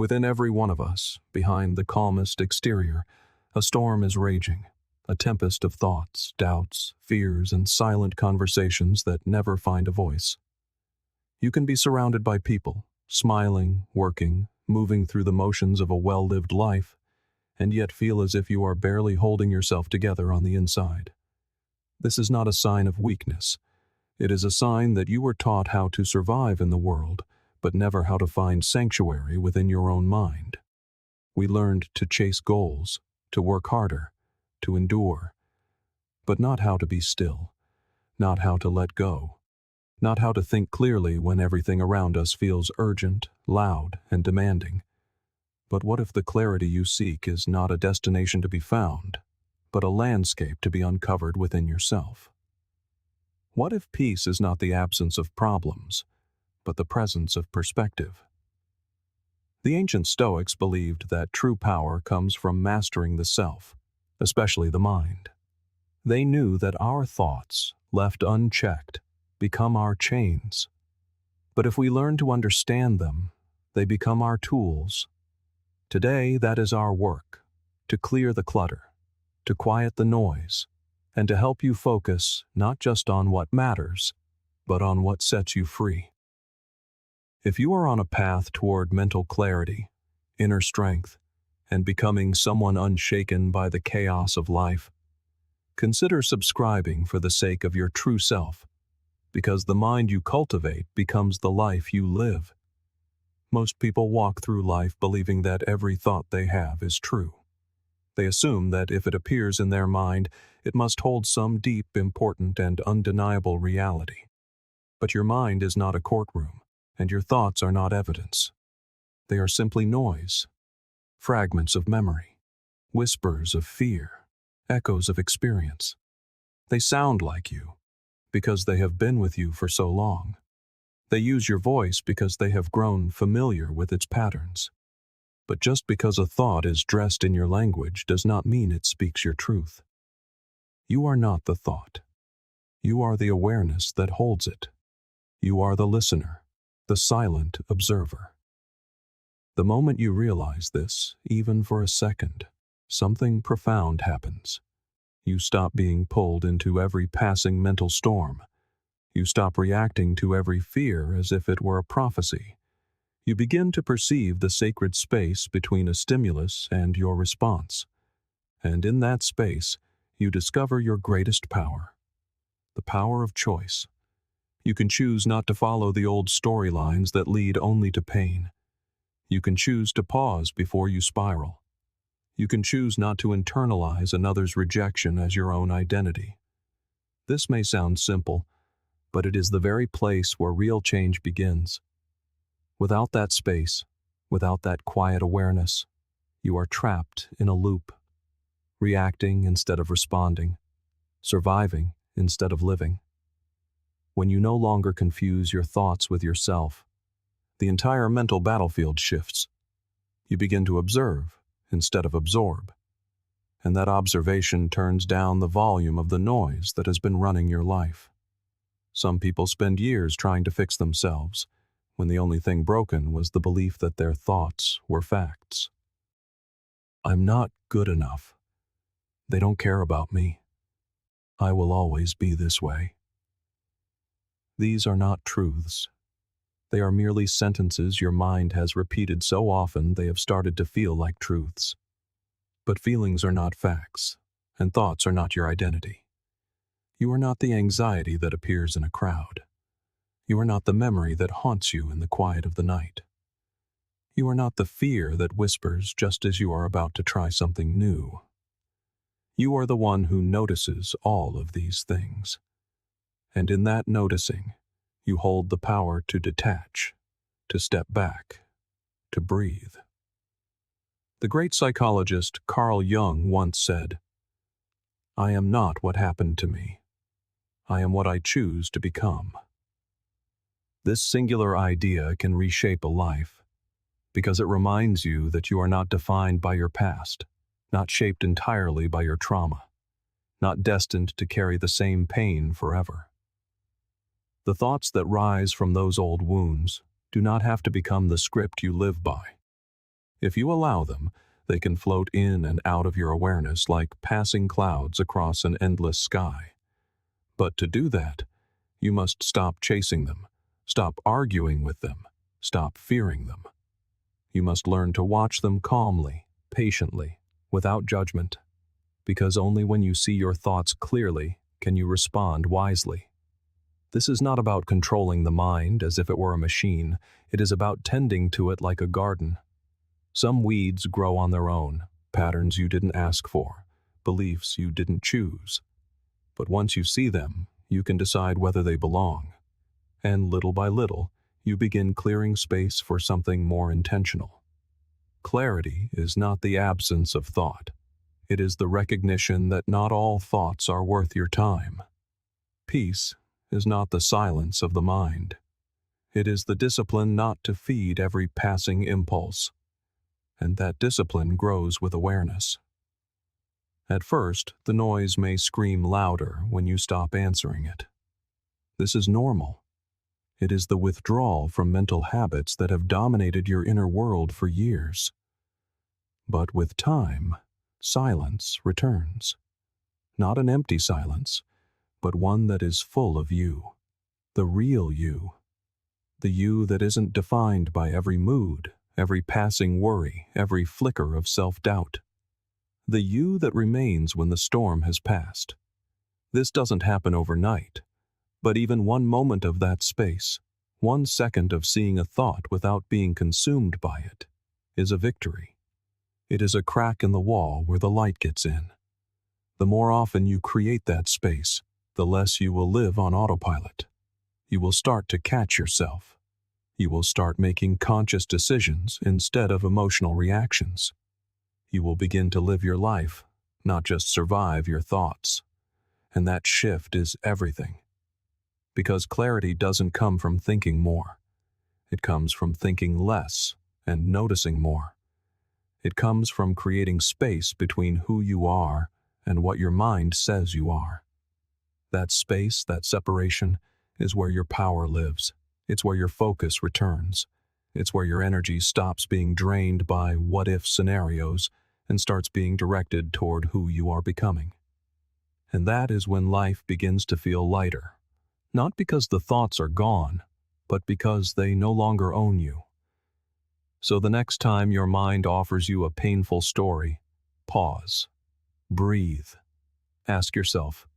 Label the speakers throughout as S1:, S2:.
S1: Within every one of us, behind the calmest exterior, a storm is raging, a tempest of thoughts, doubts, fears, and silent conversations that never find a voice. You can be surrounded by people, smiling, working, moving through the motions of a well-lived life, and yet feel as if you are barely holding yourself together on the inside. This is not a sign of weakness. It is a sign that you were taught how to survive in the world, but never how to find sanctuary within your own mind. We learned to chase goals, to work harder, to endure, but not how to be still, not how to let go, not how to think clearly when everything around us feels urgent, loud, and demanding. But what if the clarity you seek is not a destination to be found, but a landscape to be uncovered within yourself? What if peace is not the absence of problems, but the presence of perspective? The ancient Stoics believed that true power comes from mastering the self, especially the mind. They knew that our thoughts, left unchecked, become our chains. But if we learn to understand them, they become our tools. Today, that is our work, to clear the clutter, to quiet the noise, and to help you focus not just on what matters, but on what sets you free. If you are on a path toward mental clarity, inner strength, and becoming someone unshaken by the chaos of life, consider subscribing for the sake of your true self, because the mind you cultivate becomes the life you live. Most people walk through life believing that every thought they have is true. They assume that if it appears in their mind, it must hold some deep, important, and undeniable reality. But your mind is not a courtroom, and your thoughts are not evidence. They are simply noise, fragments of memory, whispers of fear, echoes of experience. They sound like you, because they have been with you for so long. They use your voice because they have grown familiar with its patterns. But just because a thought is dressed in your language does not mean it speaks your truth. You are not the thought. You are the awareness that holds it. You are the listener, the silent observer. The moment you realize this, even for a second, something profound happens. You stop being pulled into every passing mental storm. You stop reacting to every fear as if it were a prophecy. You begin to perceive the sacred space between a stimulus and your response. And in that space, you discover your greatest power, the power of choice. You can choose not to follow the old storylines that lead only to pain. You can choose to pause before you spiral. You can choose not to internalize another's rejection as your own identity. This may sound simple, but it is the very place where real change begins. Without that space, without that quiet awareness, you are trapped in a loop, reacting instead of responding, surviving instead of living. When you no longer confuse your thoughts with yourself, the entire mental battlefield shifts. You begin to observe instead of absorb, and that observation turns down the volume of the noise that has been running your life. Some people spend years trying to fix themselves, when the only thing broken was the belief that their thoughts were facts. I'm not good enough. They don't care about me. I will always be this way. These are not truths. They are merely sentences your mind has repeated so often they have started to feel like truths. But feelings are not facts, and thoughts are not your identity. You are not the anxiety that appears in a crowd. You are not the memory that haunts you in the quiet of the night. You are not the fear that whispers just as you are about to try something new. You are the one who notices all of these things. And in that noticing, you hold the power to detach, to step back, to breathe. The great psychologist Carl Jung once said, "I am not what happened to me. I am what I choose to become." This singular idea can reshape a life, because it reminds you that you are not defined by your past, not shaped entirely by your trauma, not destined to carry the same pain forever. The thoughts that rise from those old wounds do not have to become the script you live by. If you allow them, they can float in and out of your awareness like passing clouds across an endless sky. But to do that, you must stop chasing them, stop arguing with them, stop fearing them. You must learn to watch them calmly, patiently, without judgment, because only when you see your thoughts clearly can you respond wisely. This is not about controlling the mind as if it were a machine. It is about tending to it like a garden. Some weeds grow on their own, patterns you didn't ask for, beliefs you didn't choose. But once you see them, you can decide whether they belong. And little by little, you begin clearing space for something more intentional. Clarity is not the absence of thought. It is the recognition that not all thoughts are worth your time. Peace is not the silence of the mind. It is the discipline not to feed every passing impulse. And that discipline grows with awareness. At first, the noise may scream louder when you stop answering it. This is normal. It is the withdrawal from mental habits that have dominated your inner world for years. But with time, silence returns. Not an empty silence, but one that is full of you, the real you, the you that isn't defined by every mood, every passing worry, every flicker of self-doubt. The you that remains when the storm has passed. This doesn't happen overnight, but even one moment of that space, 1 second of seeing a thought without being consumed by it, is a victory. It is a crack in the wall where the light gets in. The more often you create that space, the less you will live on autopilot. You will start to catch yourself. You will start making conscious decisions instead of emotional reactions. You will begin to live your life, not just survive your thoughts. And that shift is everything. Because clarity doesn't come from thinking more. It comes from thinking less and noticing more. It comes from creating space between who you are and what your mind says you are. That space, that separation, is where your power lives. It's where your focus returns. It's where your energy stops being drained by what-if scenarios and starts being directed toward who you are becoming. And that is when life begins to feel lighter. Not because the thoughts are gone, but because they no longer own you. So the next time your mind offers you a painful story, pause, breathe, ask yourself,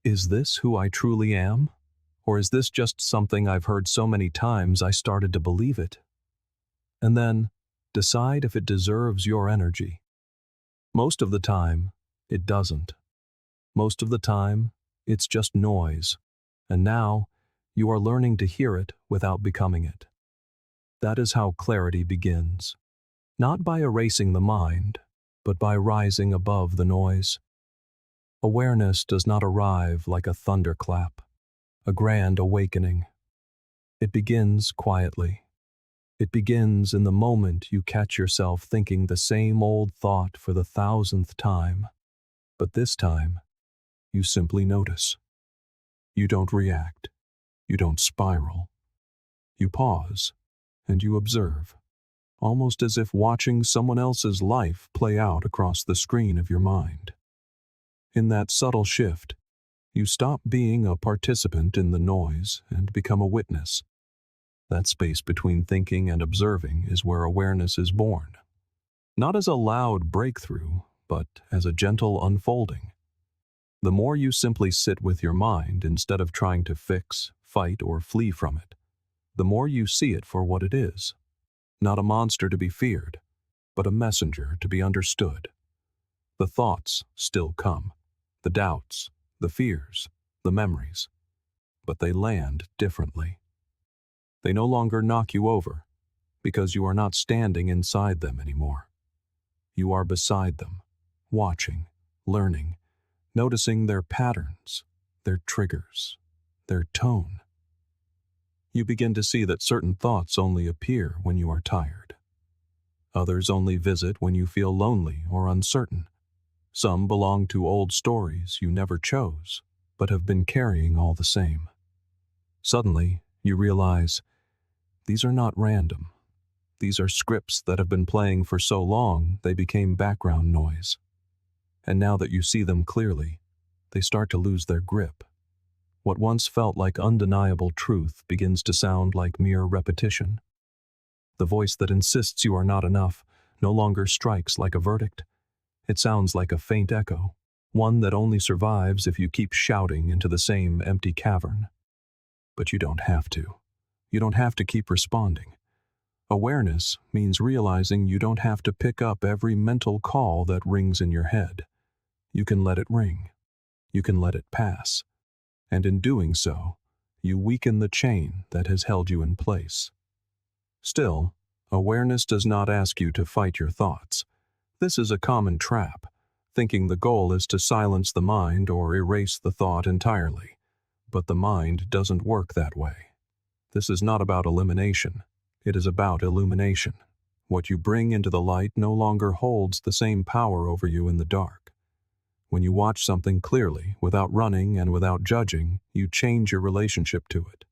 S1: is this who I truly am? Or is this just something I've heard so many times I started to believe it? And then, decide if it deserves your energy. Most of the time, it doesn't. Most of the time, it's just noise. And now, you are learning to hear it without becoming it. That is how clarity begins. Not by erasing the mind, but by rising above the noise. Awareness does not arrive like a thunderclap, a grand awakening. It begins quietly. It begins in the moment you catch yourself thinking the same old thought for the 1,000th time. But this time, you simply notice. You don't react. You don't spiral. You pause, and you observe, almost as if watching someone else's life play out across the screen of your mind. In that subtle shift, you stop being a participant in the noise and become a witness. That space between thinking and observing is where awareness is born. Not as a loud breakthrough, but as a gentle unfolding. The more you simply sit with your mind instead of trying to fix, fight, or flee from it, the more you see it for what it is. Not a monster to be feared, but a messenger to be understood. The thoughts still come, the doubts, the fears, the memories, but they land differently. They no longer knock you over, because you are not standing inside them anymore. You are beside them, watching, learning, noticing their patterns, their triggers, their tone. You begin to see that certain thoughts only appear when you are tired. Others only visit when you feel lonely or uncertain. Some belong to old stories you never chose, but have been carrying all the same. Suddenly, you realize, these are not random. These are scripts that have been playing for so long they became background noise. And now that you see them clearly, they start to lose their grip. What once felt like undeniable truth begins to sound like mere repetition. The voice that insists you are not enough no longer strikes like a verdict. It sounds like a faint echo, one that only survives if you keep shouting into the same empty cavern. But you don't have to. You don't have to keep responding. Awareness means realizing you don't have to pick up every mental call that rings in your head. You can let it ring. You can let it pass. And in doing so, you weaken the chain that has held you in place. Still, awareness does not ask you to fight your thoughts. This is a common trap, thinking the goal is to silence the mind or erase the thought entirely. But the mind doesn't work that way. This is not about elimination. It is about illumination. What you bring into the light no longer holds the same power over you in the dark. When you watch something clearly, without running and without judging, you change your relationship to it.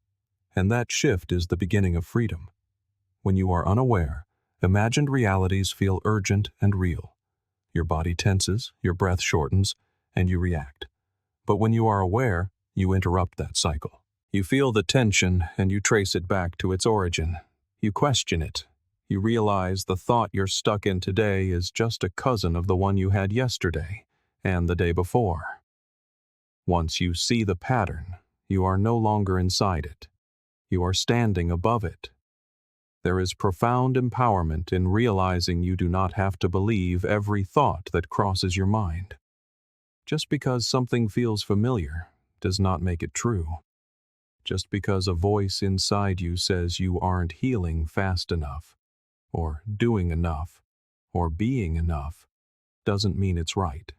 S1: And that shift is the beginning of freedom. When you are unaware, imagined realities feel urgent and real. Your body tenses, your breath shortens, and you react. But when you are aware, you interrupt that cycle. You feel the tension and you trace it back to its origin. You question it. You realize the thought you're stuck in today is just a cousin of the one you had yesterday and the day before. Once you see the pattern, you are no longer inside it. You are standing above it. There is profound empowerment in realizing you do not have to believe every thought that crosses your mind. Just because something feels familiar does not make it true. Just because a voice inside you says you aren't healing fast enough, or doing enough, or being enough, doesn't mean it's right.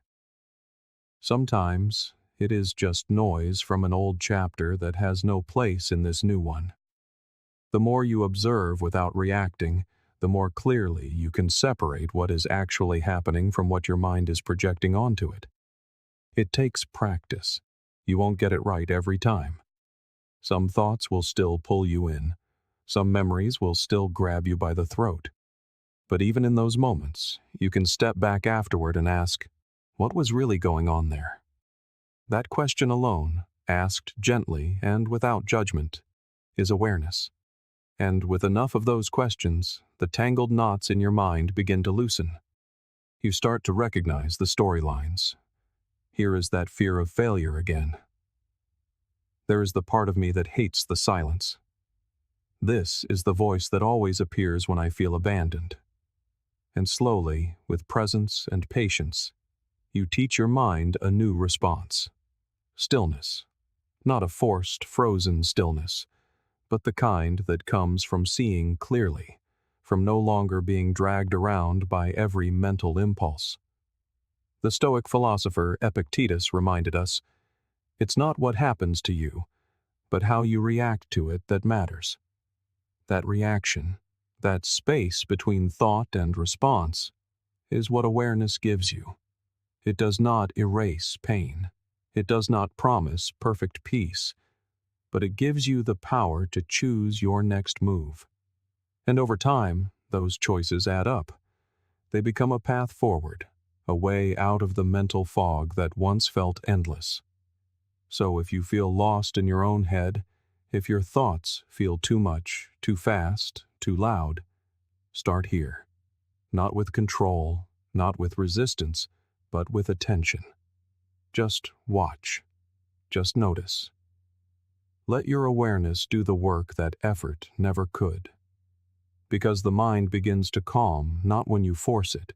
S1: Sometimes it is just noise from an old chapter that has no place in this new one. The more you observe without reacting, the more clearly you can separate what is actually happening from what your mind is projecting onto it. It takes practice. You won't get it right every time. Some thoughts will still pull you in. Some memories will still grab you by the throat. But even in those moments, you can step back afterward and ask, what was really going on there? That question alone, asked gently and without judgment, is awareness. And with enough of those questions, the tangled knots in your mind begin to loosen. You start to recognize the storylines. Here is that fear of failure again. There is the part of me that hates the silence. This is the voice that always appears when I feel abandoned. And slowly, with presence and patience, you teach your mind a new response. Stillness. Not a forced, frozen stillness, but the kind that comes from seeing clearly, from no longer being dragged around by every mental impulse. The Stoic philosopher Epictetus reminded us, it's not what happens to you, but how you react to it that matters. That reaction, that space between thought and response, is what awareness gives you. It does not erase pain. It does not promise perfect peace, but it gives you the power to choose your next move. And over time, those choices add up. They become a path forward, a way out of the mental fog that once felt endless. So if you feel lost in your own head, if your thoughts feel too much, too fast, too loud, start here. Not with control, not with resistance, but with attention. Just watch. Just notice. Let your awareness do the work that effort never could. Because the mind begins to calm not when you force it,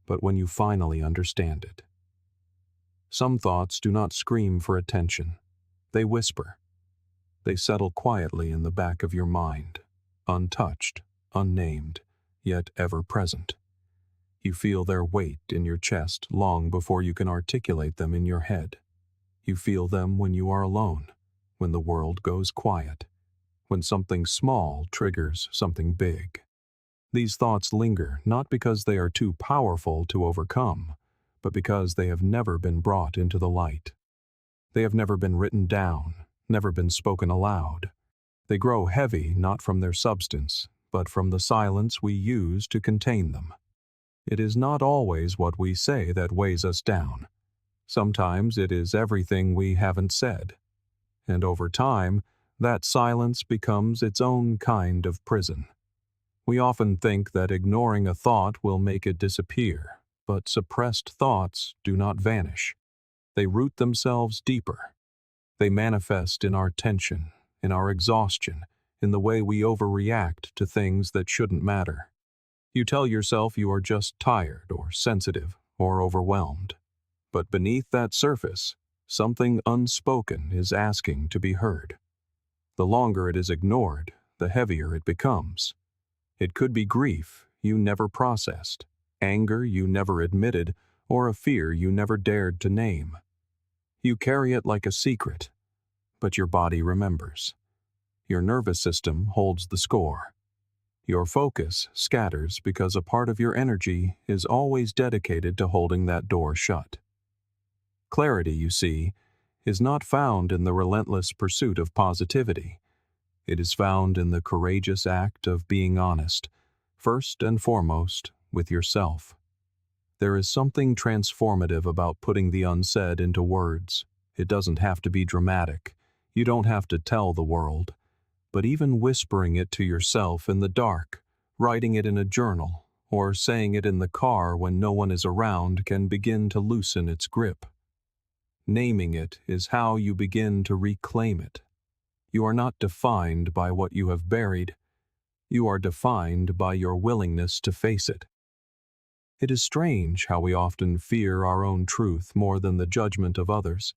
S1: but when you finally understand it. Some thoughts do not scream for attention. They whisper. They settle quietly in the back of your mind, untouched, unnamed, yet ever present. You feel their weight in your chest long before you can articulate them in your head. You feel them when you are alone, when the world goes quiet, when something small triggers something big. These thoughts linger not because they are too powerful to overcome, but because they have never been brought into the light. They have never been written down, never been spoken aloud. They grow heavy not from their substance, but from the silence we use to contain them. It is not always what we say that weighs us down. Sometimes it is everything we haven't said. And over time, that silence becomes its own kind of prison. We often think that ignoring a thought will make it disappear, but suppressed thoughts do not vanish. They root themselves deeper. They manifest in our tension, in our exhaustion, in the way we overreact to things that shouldn't matter. You tell yourself you are just tired or sensitive or overwhelmed. But beneath that surface, something unspoken is asking to be heard. The longer it is ignored, the heavier it becomes. It could be grief you never processed, anger you never admitted, or a fear you never dared to name. You carry it like a secret, but your body remembers. Your nervous system holds the score. Your focus scatters because a part of your energy is always dedicated to holding that door shut. Clarity, you see, is not found in the relentless pursuit of positivity. It is found in the courageous act of being honest, first and foremost, with yourself. There is something transformative about putting the unsaid into words. It doesn't have to be dramatic. You don't have to tell the world. But even whispering it to yourself in the dark, writing it in a journal, or saying it in the car when no one is around can begin to loosen its grip. Naming it is how you begin to reclaim it. You are not defined by what you have buried. You are defined by your willingness to face it. It is strange how we often fear our own truth more than the judgment of others.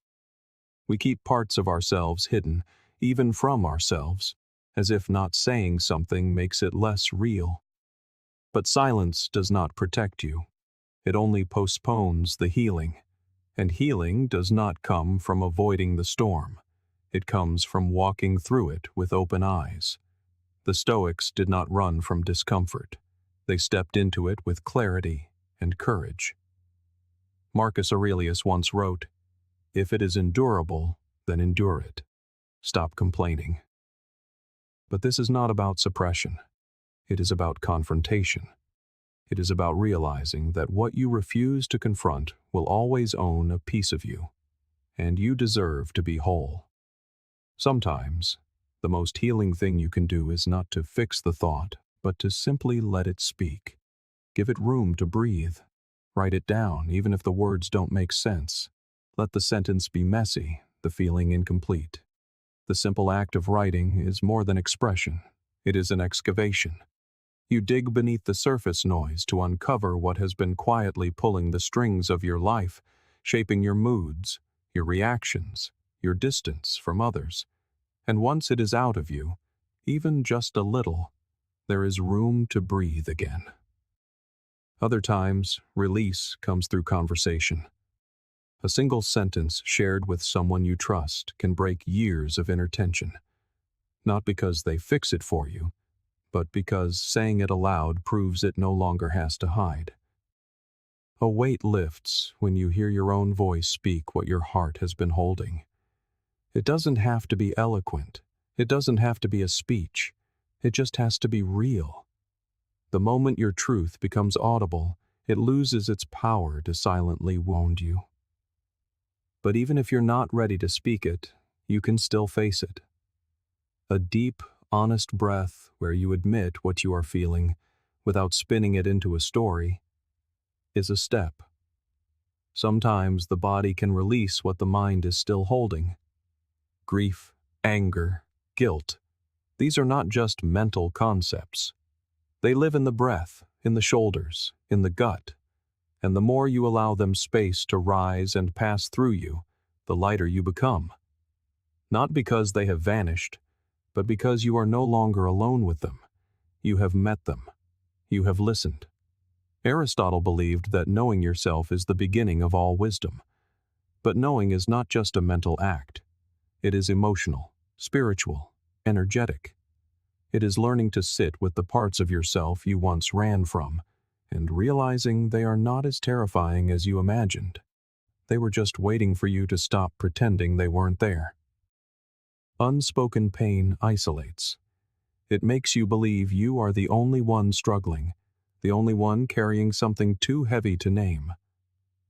S1: We keep parts of ourselves hidden, even from ourselves, as if not saying something makes it less real. But silence does not protect you. It only postpones the healing. And healing does not come from avoiding the storm. It comes from walking through it with open eyes. The Stoics did not run from discomfort. They stepped into it with clarity and courage. Marcus Aurelius once wrote, "If it is endurable, then endure it. Stop complaining." But this is not about suppression. It is about confrontation. It is about realizing that what you refuse to confront will always own a piece of you, and you deserve to be whole. Sometimes, the most healing thing you can do is not to fix the thought, but to simply let it speak. Give it room to breathe. Write it down, even if the words don't make sense. Let the sentence be messy, the feeling incomplete. The simple act of writing is more than expression. It is an excavation. You dig beneath the surface noise to uncover what has been quietly pulling the strings of your life, shaping your moods, your reactions, your distance from others. And once it is out of you, even just a little, there is room to breathe again. Other times, release comes through conversation. A single sentence shared with someone you trust can break years of inner tension. Not because they fix it for you, but because saying it aloud proves it no longer has to hide. A weight lifts when you hear your own voice speak what your heart has been holding. It doesn't have to be eloquent. It doesn't have to be a speech. It just has to be real. The moment your truth becomes audible, it loses its power to silently wound you. But even if you're not ready to speak it, you can still face it. A deep, honest breath where you admit what you are feeling without spinning it into a story is a step. Sometimes the body can release what the mind is still holding. Grief, anger, guilt. These are not just mental concepts. They live in the breath, in the shoulders, in the gut. And the more you allow them space to rise and pass through you, the lighter you become. Not because they have vanished, but because you are no longer alone with them. You have met them. You have listened. Aristotle believed that knowing yourself is the beginning of all wisdom. But knowing is not just a mental act. It is emotional, spiritual, energetic. It is learning to sit with the parts of yourself you once ran from, and realizing they are not as terrifying as you imagined. They were just waiting for you to stop pretending they weren't there. Unspoken pain isolates. It makes you believe you are the only one struggling, the only one carrying something too heavy to name.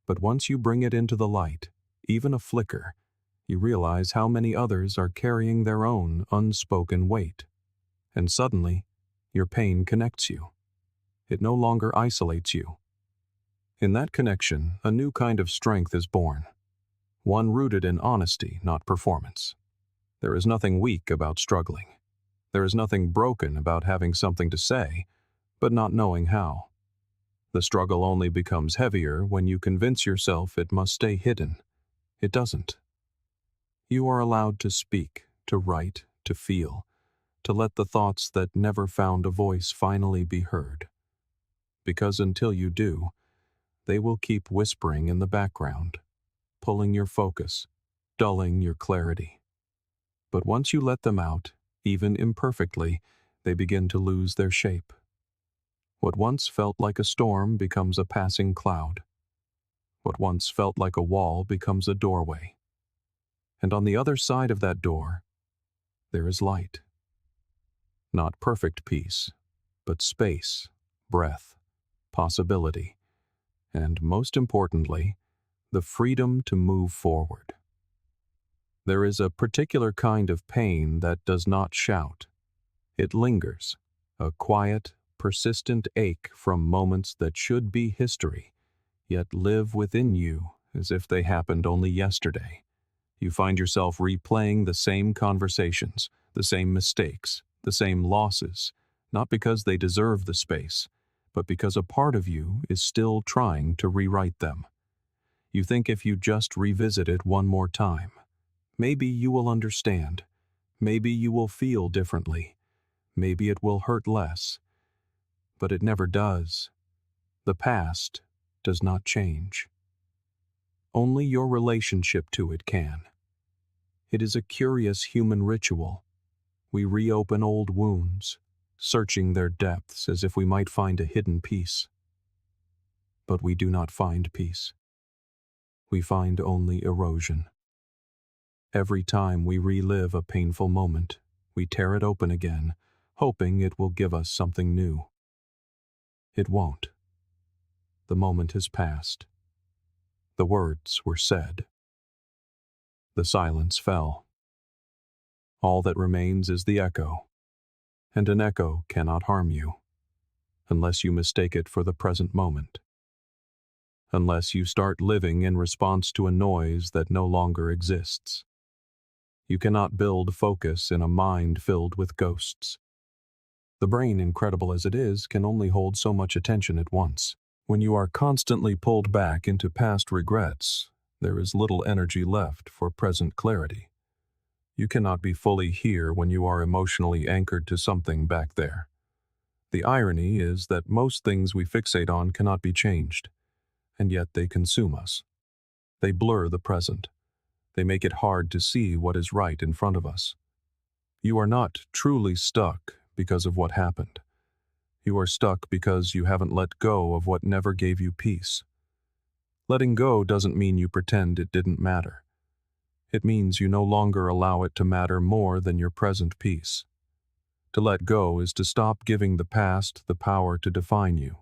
S1: But once you bring it into the light, even a flicker, you realize how many others are carrying their own unspoken weight. And suddenly, your pain connects you. It no longer isolates you. In that connection, a new kind of strength is born, one rooted in honesty, not performance. There is nothing weak about struggling. There is nothing broken about having something to say, but not knowing how. The struggle only becomes heavier when you convince yourself it must stay hidden. It doesn't. You are allowed to speak, to write, to feel, to let the thoughts that never found a voice finally be heard. Because until you do, they will keep whispering in the background, pulling your focus, dulling your clarity. But once you let them out, even imperfectly, they begin to lose their shape. What once felt like a storm becomes a passing cloud. What once felt like a wall becomes a doorway. And on the other side of that door, there is light. Not perfect peace, but space, breath, possibility, and most importantly, the freedom to move forward. There is a particular kind of pain that does not shout. It lingers, a quiet, persistent ache from moments that should be history, yet live within you as if they happened only yesterday. You find yourself replaying the same conversations, the same mistakes, the same losses, not because they deserve the space, but because a part of you is still trying to rewrite them. You think if you just revisit it one more time, maybe you will understand, maybe you will feel differently, maybe it will hurt less. But it never does. The past does not change. Only your relationship to it can. It is a curious human ritual. We reopen old wounds, searching their depths as if we might find a hidden peace. But we do not find peace. We find only erosion. Every time we relive a painful moment, we tear it open again, hoping it will give us something new. It won't. The moment has passed. The words were said. The silence fell. All that remains is the echo, and an echo cannot harm you, unless you mistake it for the present moment, unless you start living in response to a noise that no longer exists. You cannot build focus in a mind filled with ghosts. The brain, incredible as it is, can only hold so much attention at once. When you are constantly pulled back into past regrets, there is little energy left for present clarity. You cannot be fully here when you are emotionally anchored to something back there. The irony is that most things we fixate on cannot be changed, and yet they consume us. They blur the present. They make it hard to see what is right in front of us. You are not truly stuck because of what happened. You are stuck because you haven't let go of what never gave you peace. Letting go doesn't mean you pretend it didn't matter. It means you no longer allow it to matter more than your present peace. To let go is to stop giving the past the power to define you.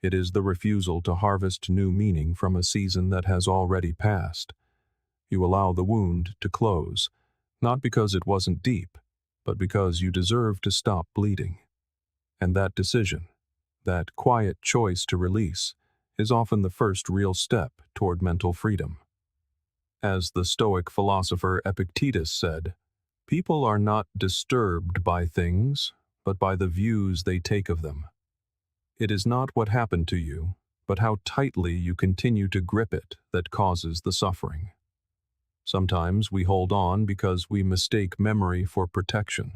S1: It is the refusal to harvest new meaning from a season that has already passed. You allow the wound to close, not because it wasn't deep, but because you deserve to stop bleeding. And that decision, that quiet choice to release, is often the first real step toward mental freedom. As the Stoic philosopher Epictetus said, people are not disturbed by things, but by the views they take of them. It is not what happened to you, but how tightly you continue to grip it that causes the suffering. Sometimes we hold on because we mistake memory for protection,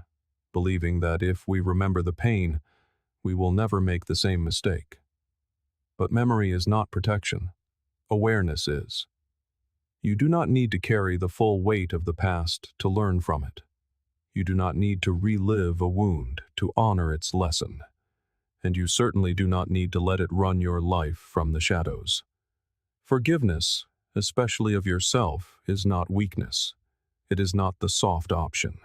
S1: believing that if we remember the pain, we will never make the same mistake. But memory is not protection. Awareness is. You do not need to carry the full weight of the past to learn from it. You do not need to relive a wound to honor its lesson. And you certainly do not need to let it run your life from the shadows. Forgiveness, especially of yourself, is not weakness. It is not the soft option.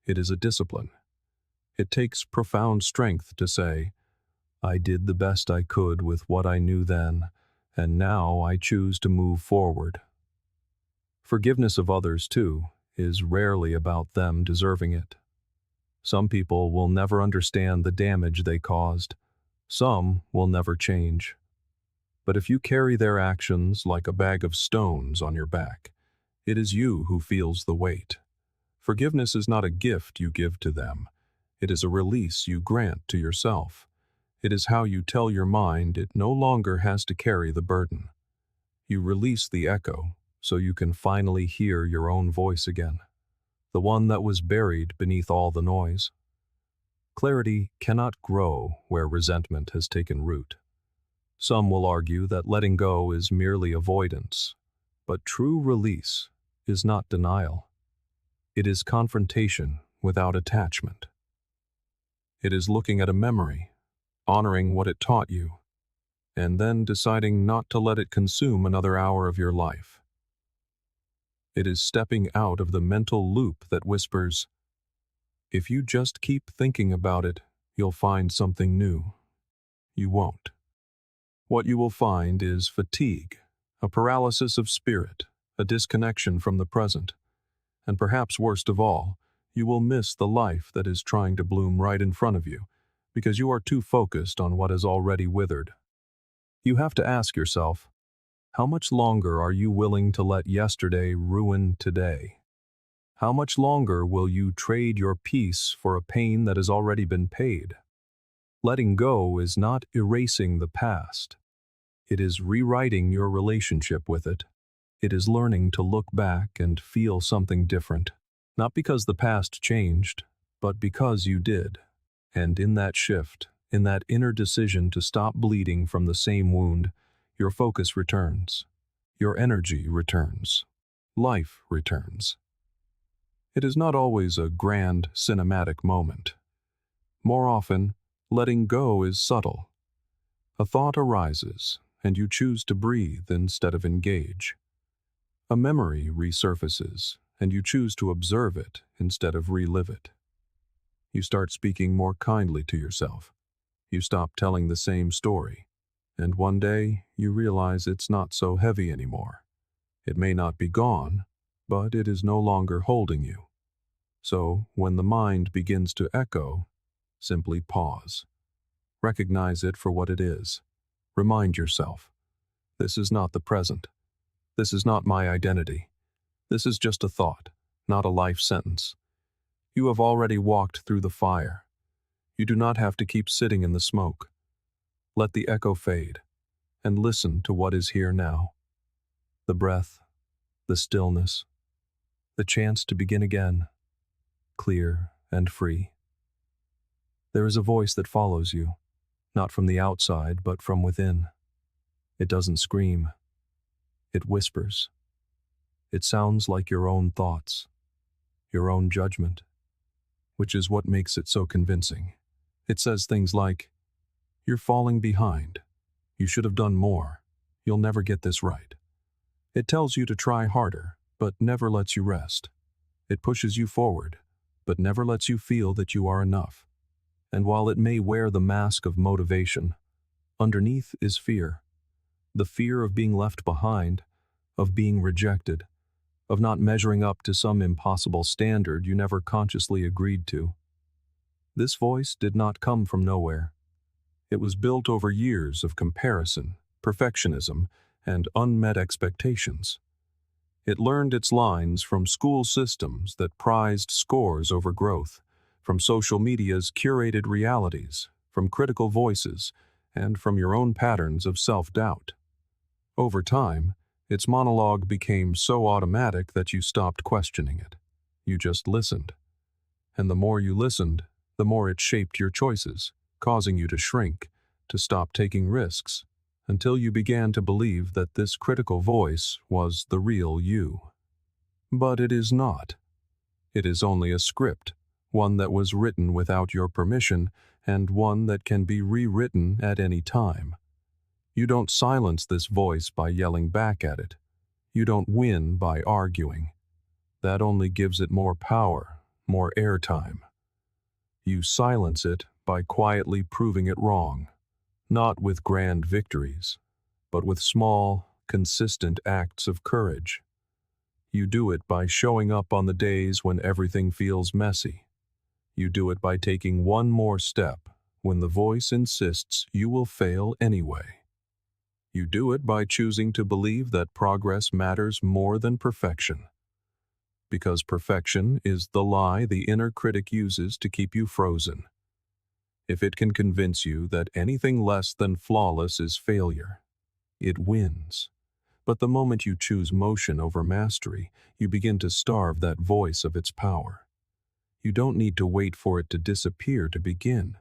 S1: It is a discipline. It takes profound strength to say, I did the best I could with what I knew then, and now I choose to move forward. Forgiveness of others, too, is rarely about them deserving it. Some people will never understand the damage they caused. Some will never change. But if you carry their actions like a bag of stones on your back, it is you who feels the weight. Forgiveness is not a gift you give to them. It is a release you grant to yourself. It is how you tell your mind it no longer has to carry the burden. You release the echo so you can finally hear your own voice again, the one that was buried beneath all the noise. Clarity cannot grow where resentment has taken root. Some will argue that letting go is merely avoidance, but true release is not denial. It is confrontation without attachment. It is looking at a memory, honoring what it taught you, and then deciding not to let it consume another hour of your life. It is stepping out of the mental loop that whispers, if you just keep thinking about it, you'll find something new. You won't. What you will find is fatigue, a paralysis of spirit, a disconnection from the present, and perhaps worst of all, you will miss the life that is trying to bloom right in front of you because you are too focused on what has already withered. You have to ask yourself, how much longer are you willing to let yesterday ruin today? How much longer will you trade your peace for a pain that has already been paid? Letting go is not erasing the past. It is rewriting your relationship with it. It is learning to look back and feel something different, not because the past changed, but because you did. And in that shift, in that inner decision to stop bleeding from the same wound, your focus returns. Your energy returns. Life returns. It is not always a grand, cinematic moment. More often, letting go is subtle. A thought arises, and you choose to breathe instead of engage. A memory resurfaces, and you choose to observe it instead of relive it. You start speaking more kindly to yourself. You stop telling the same story, and one day you realize it's not so heavy anymore. It may not be gone, but it is no longer holding you. So, when the mind begins to echo, simply pause. Recognize it for what it is. Remind yourself, this is not the present. This is not my identity. This is just a thought, not a life sentence. You have already walked through the fire. You do not have to keep sitting in the smoke. Let the echo fade, and listen to what is here now. The breath, the stillness, the chance to begin again, clear and free. There is a voice that follows you, not from the outside, but from within. It doesn't scream. It whispers. It sounds like your own thoughts, your own judgment, which is what makes it so convincing. It says things like, you're falling behind. You should have done more. You'll never get this right. It tells you to try harder, but never lets you rest. It pushes you forward, but never lets you feel that you are enough. And while it may wear the mask of motivation, underneath is fear. The fear of being left behind, of being rejected, of not measuring up to some impossible standard you never consciously agreed to. This voice did not come from nowhere. It was built over years of comparison, perfectionism, and unmet expectations. It learned its lines from school systems that prized scores over growth, from social media's curated realities, from critical voices, and from your own patterns of self-doubt. Over time, its monologue became so automatic that you stopped questioning it. You just listened. And the more you listened, the more it shaped your choices, causing you to shrink, to stop taking risks, until you began to believe that this critical voice was the real you. But it is not. It is only a script, one that was written without your permission, and one that can be rewritten at any time. You don't silence this voice by yelling back at it. You don't win by arguing. That only gives it more power, more airtime. You silence it by quietly proving it wrong, not with grand victories, but with small, consistent acts of courage. You do it by showing up on the days when everything feels messy. You do it by taking one more step when the voice insists you will fail anyway. You do it by choosing to believe that progress matters more than perfection, because perfection is the lie the inner critic uses to keep you frozen. If it can convince you that anything less than flawless is failure, it wins. But the moment you choose motion over mastery, you begin to starve that voice of its power. You don't need to wait for it to disappear to begin.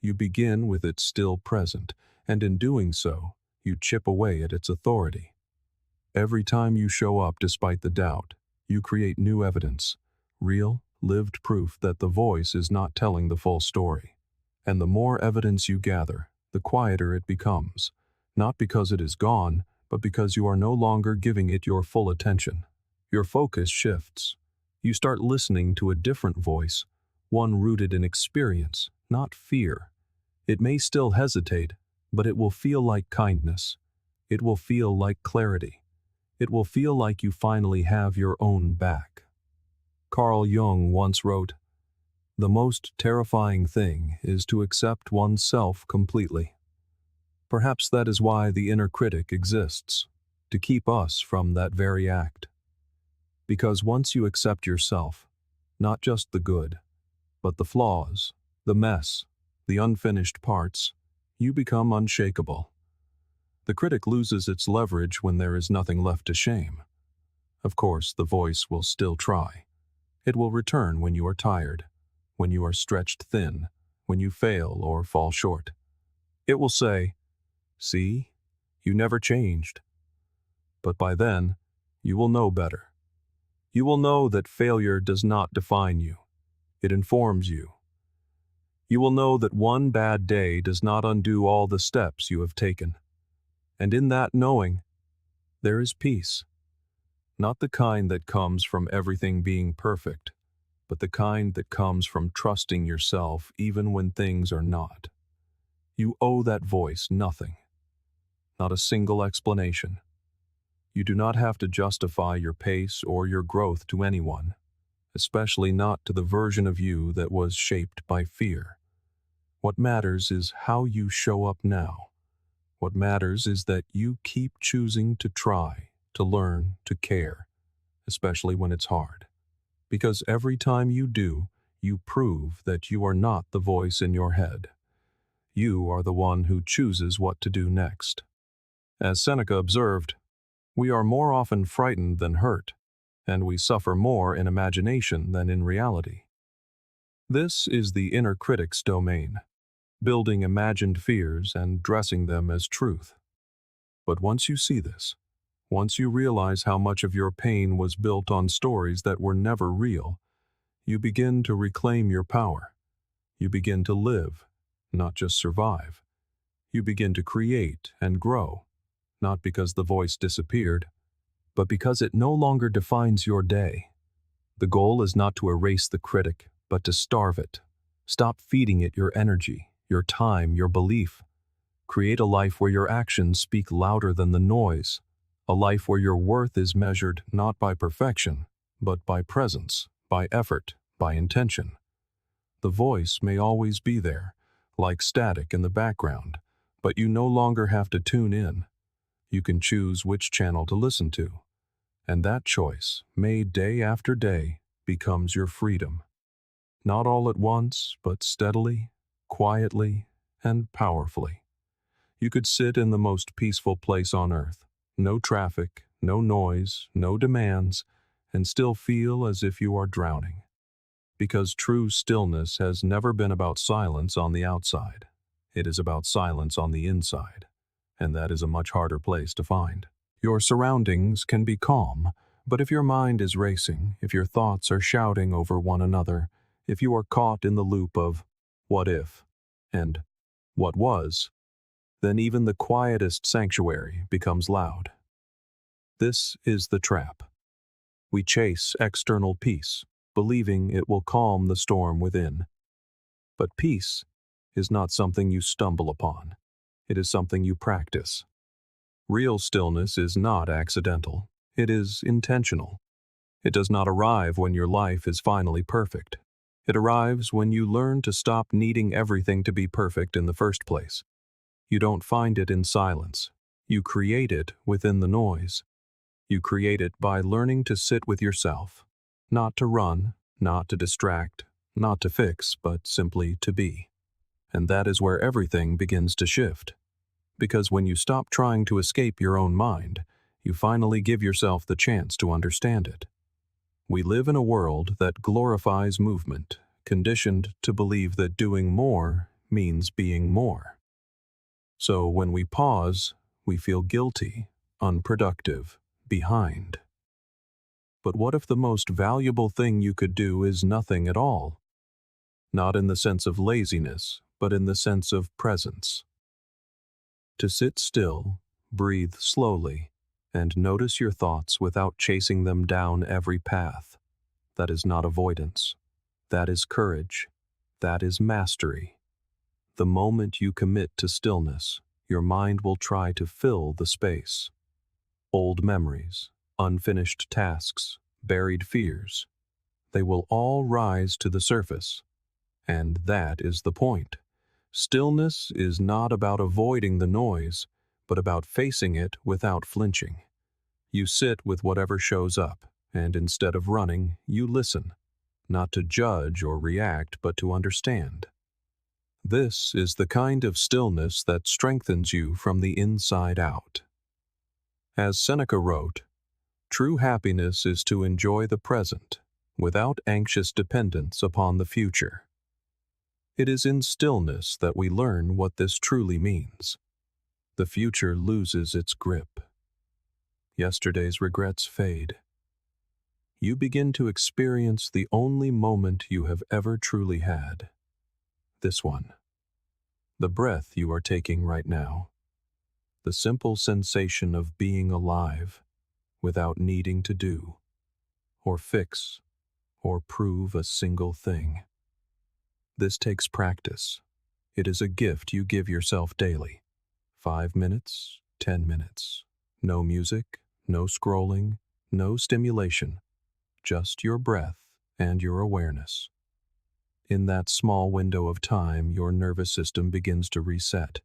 S1: You begin with it still present, and in doing so, you chip away at its authority. Every time you show up despite the doubt, you create new evidence, real, lived proof that the voice is not telling the full story. And the more evidence you gather, the quieter it becomes, not because it is gone, but because you are no longer giving it your full attention. Your focus shifts. You start listening to a different voice, one rooted in experience, not fear. It may still hesitate, but it will feel like kindness. It will feel like clarity. It will feel like you finally have your own back. Carl Jung once wrote, "The most terrifying thing is to accept oneself completely." Perhaps that is why the inner critic exists, to keep us from that very act. Because once you accept yourself, not just the good, but the flaws, the mess, the unfinished parts, you become unshakable. The critic loses its leverage when there is nothing left to shame. Of course, the voice will still try. It will return when you are tired, when you are stretched thin, when you fail or fall short. It will say, "See, you never changed." But by then, you will know better. You will know that failure does not define you. It informs you. You will know that one bad day does not undo all the steps you have taken. And in that knowing, there is peace. Not the kind that comes from everything being perfect, but the kind that comes from trusting yourself even when things are not. You owe that voice nothing. Not a single explanation. You do not have to justify your pace or your growth to anyone, especially not to the version of you that was shaped by fear. What matters is how you show up now. What matters is that you keep choosing to try, to learn, to care, especially when it's hard. Because every time you do, you prove that you are not the voice in your head. You are the one who chooses what to do next. As Seneca observed, we are more often frightened than hurt, and we suffer more in imagination than in reality. This is the inner critic's domain, building imagined fears and dressing them as truth. But once you see this, once you realize how much of your pain was built on stories that were never real, you begin to reclaim your power. You begin to live, not just survive. You begin to create and grow, not because the voice disappeared, but because it no longer defines your day. The goal is not to erase the critic, but to starve it. Stop feeding it your energy, your time, your belief. Create a life where your actions speak louder than the noise. A life where your worth is measured not by perfection, but by presence, by effort, by intention. The voice may always be there, like static in the background, but you no longer have to tune in. You can choose which channel to listen to. And that choice, made day after day, becomes your freedom. Not all at once, but steadily, quietly, and powerfully. You could sit in the most peaceful place on earth, no traffic, no noise, no demands, and still feel as if you are drowning. Because true stillness has never been about silence on the outside. It is about silence on the inside, and that is a much harder place to find. Your surroundings can be calm, but if your mind is racing, if your thoughts are shouting over one another, if you are caught in the loop of "what if" and "what was," then even the quietest sanctuary becomes loud. This is the trap. We chase external peace, believing it will calm the storm within. But peace is not something you stumble upon. It is something you practice. Real stillness is not accidental. It is intentional. It does not arrive when your life is finally perfect. It arrives when you learn to stop needing everything to be perfect in the first place. You don't find it in silence. You create it within the noise. You create it by learning to sit with yourself, not to run, not to distract, not to fix, but simply to be. And that is where everything begins to shift. Because when you stop trying to escape your own mind, you finally give yourself the chance to understand it. We live in a world that glorifies movement, conditioned to believe that doing more means being more. So when we pause, we feel guilty, unproductive, behind. But what if the most valuable thing you could do is nothing at all? Not in the sense of laziness, but in the sense of presence. To sit still, breathe slowly, and notice your thoughts without chasing them down every path. That is not avoidance. That is courage. That is mastery. The moment you commit to stillness, your mind will try to fill the space. Old memories, unfinished tasks, buried fears, they will all rise to the surface. And that is the point. Stillness is not about avoiding the noise, but about facing it without flinching. You sit with whatever shows up, and instead of running, you listen, not to judge or react, but to understand. This is the kind of stillness that strengthens you from the inside out. As Seneca wrote, true happiness is to enjoy the present, without anxious dependence upon the future. It is in stillness that we learn what this truly means. The future loses its grip. Yesterday's regrets fade. You begin to experience the only moment you have ever truly had. This one. The breath you are taking right now. The simple sensation of being alive without needing to do, or fix, or prove a single thing. This takes practice. It is a gift you give yourself daily. 5 minutes, 10 minutes. No music, no scrolling, no stimulation. Just your breath and your awareness. In that small window of time, your nervous system begins to reset.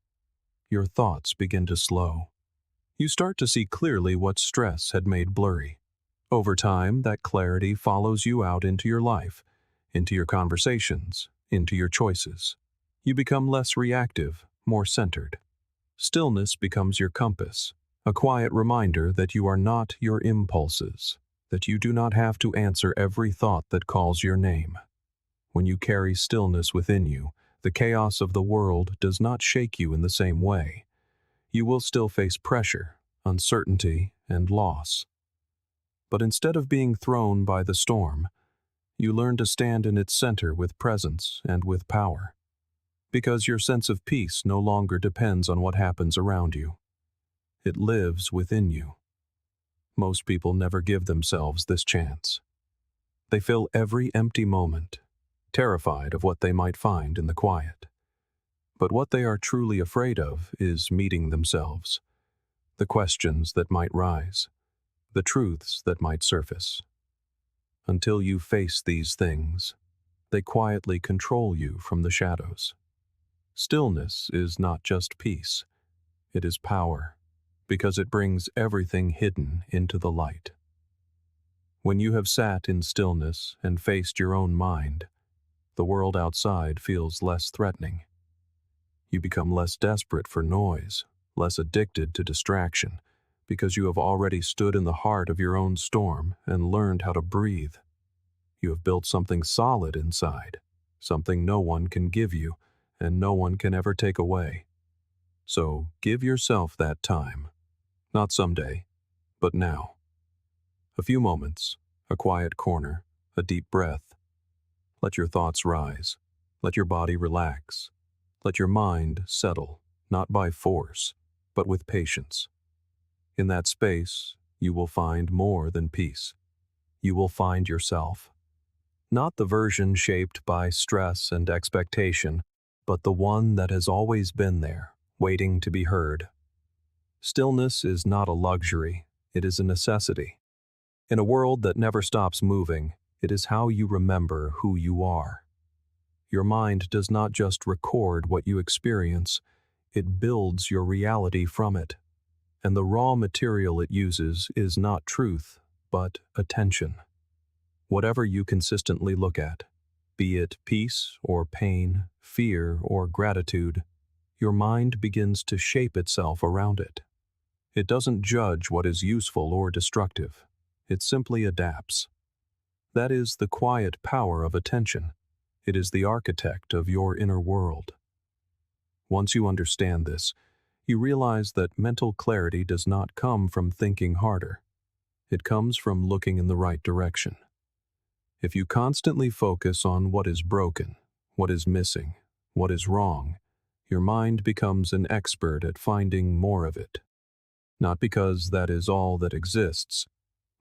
S1: Your thoughts begin to slow. You start to see clearly what stress had made blurry. Over time, that clarity follows you out into your life, into your conversations, into your choices. You become less reactive, more centered. Stillness becomes your compass, a quiet reminder that you are not your impulses, that you do not have to answer every thought that calls your name. When you carry stillness within you, the chaos of the world does not shake you in the same way. You will still face pressure, uncertainty, and loss. But instead of being thrown by the storm, you learn to stand in its center with presence and with power. Because your sense of peace no longer depends on what happens around you. It lives within you. Most people never give themselves this chance. They fill every empty moment, terrified of what they might find in the quiet. But what they are truly afraid of is meeting themselves, the questions that might rise, the truths that might surface. Until you face these things, they quietly control you from the shadows. Stillness is not just peace, it is power, because it brings everything hidden into the light. When you have sat in stillness and faced your own mind, the world outside feels less threatening. You become less desperate for noise, less addicted to distraction, because you have already stood in the heart of your own storm and learned how to breathe. You have built something solid inside, something no one can give you and no one can ever take away. So give yourself that time, not someday, but now. A few moments, a quiet corner, a deep breath. Let your thoughts rise. Let your body relax. Let your mind settle, not by force, but with patience. In that space, you will find more than peace. You will find yourself. Not the version shaped by stress and expectation, but the one that has always been there, waiting to be heard. Stillness is not a luxury, it is a necessity. In a world that never stops moving, it is how you remember who you are. Your mind does not just record what you experience, it builds your reality from it. And the raw material it uses is not truth, but attention. Whatever you consistently look at, be it peace or pain, fear or gratitude, your mind begins to shape itself around it. It doesn't judge what is useful or destructive. It simply adapts. That is the quiet power of attention. It is the architect of your inner world. Once you understand this, you realize that mental clarity does not come from thinking harder. It comes from looking in the right direction. If you constantly focus on what is broken, what is missing, what is wrong, your mind becomes an expert at finding more of it. Not because that is all that exists,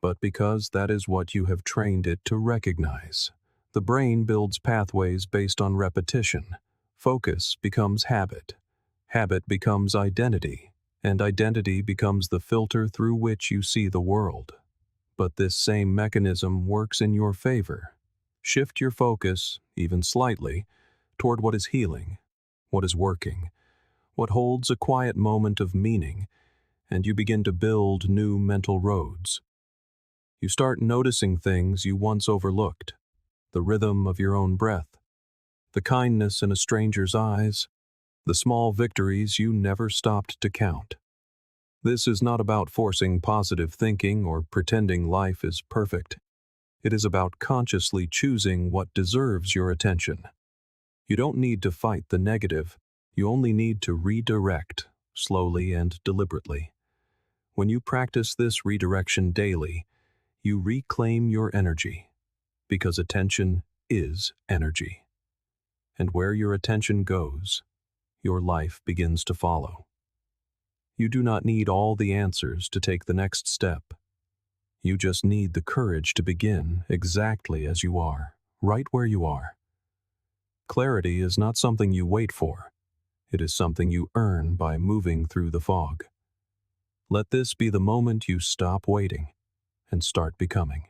S1: but because that is what you have trained it to recognize. The brain builds pathways based on repetition. Focus becomes habit. Habit becomes identity, and identity becomes the filter through which you see the world. But this same mechanism works in your favor. Shift your focus, even slightly, toward what is healing, what is working, what holds a quiet moment of meaning, and you begin to build new mental roads. You start noticing things you once overlooked, the rhythm of your own breath, the kindness in a stranger's eyes, the small victories you never stopped to count. This is not about forcing positive thinking or pretending life is perfect. It is about consciously choosing what deserves your attention. You don't need to fight the negative, you only need to redirect, slowly and deliberately. When you practice this redirection daily, you reclaim your energy, because attention is energy. And where your attention goes, your life begins to follow. You do not need all the answers to take the next step. You just need the courage to begin exactly as you are, right where you are. Clarity is not something you wait for. It is something you earn by moving through the fog. Let this be the moment you stop waiting and start becoming.